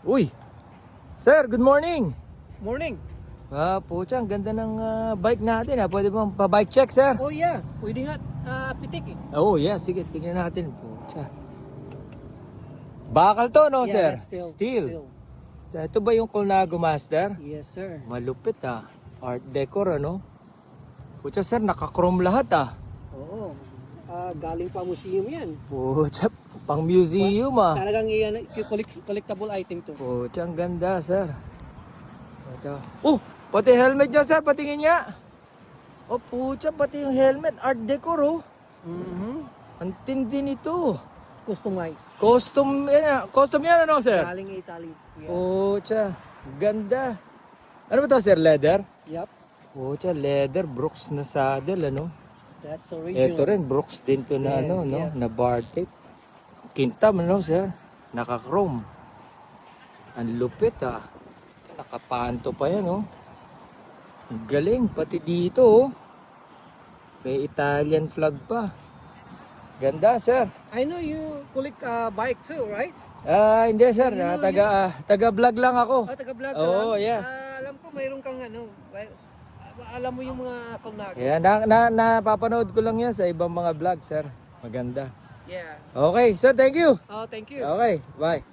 Uy! Sir, good morning! Morning. Pucha, ang ganda ng bike natin ha. Pwede bang pa-bike check, sir? Oh yeah, pwede nga pitik eh. Oh, yeah. Sige, tingnan natin. Pucha. Bakal to, no, sir? that's steel. Steel. Ito ba yung Colnago Master? Yes, sir. Malupit ha. Art decor, ano? Pucha, sir, naka-chrome lahat ha. Oo. Galing pa museum yan. Pucha, pang museum ha. Talagang iyan, collectible item to. Pucha, ang ganda, sir. Pucha. Oh, pati helmet niya, sir. Patingin niya. Oh, pucha, pati yung helmet. Art decor, oh. Mm-hmm. Ang tindi nito. Customized. Custom yan, ano, sir? Galing Italy. Yeah. Pucha, ganda. Ano ba to, sir? Leather? Yup. Pucha, leather. Brooks na saddle, ano? That's original. Ito rin, Brooks din to na, Yeah, ano, no? yeah. Na bar tape. Kintam, ano, sir? Naka-chrome. Ang lupit, ah. Nakapanto pa yan, oh. Ang galing, pati dito, oh. May Italian flag pa. Ganda, sir. I know you collect bike too, right? Hindi, sir. Taga-vlog lang ako. Taga-vlog ka Oo, lang? yeah. Alam ko mayroon kang alam mo yung mga Colnago. Yeah, napapanood ko lang yan sa ibang mga vlog, sir. Maganda. Yeah. Okay, sir, thank you. Oh, thank you. Okay, bye.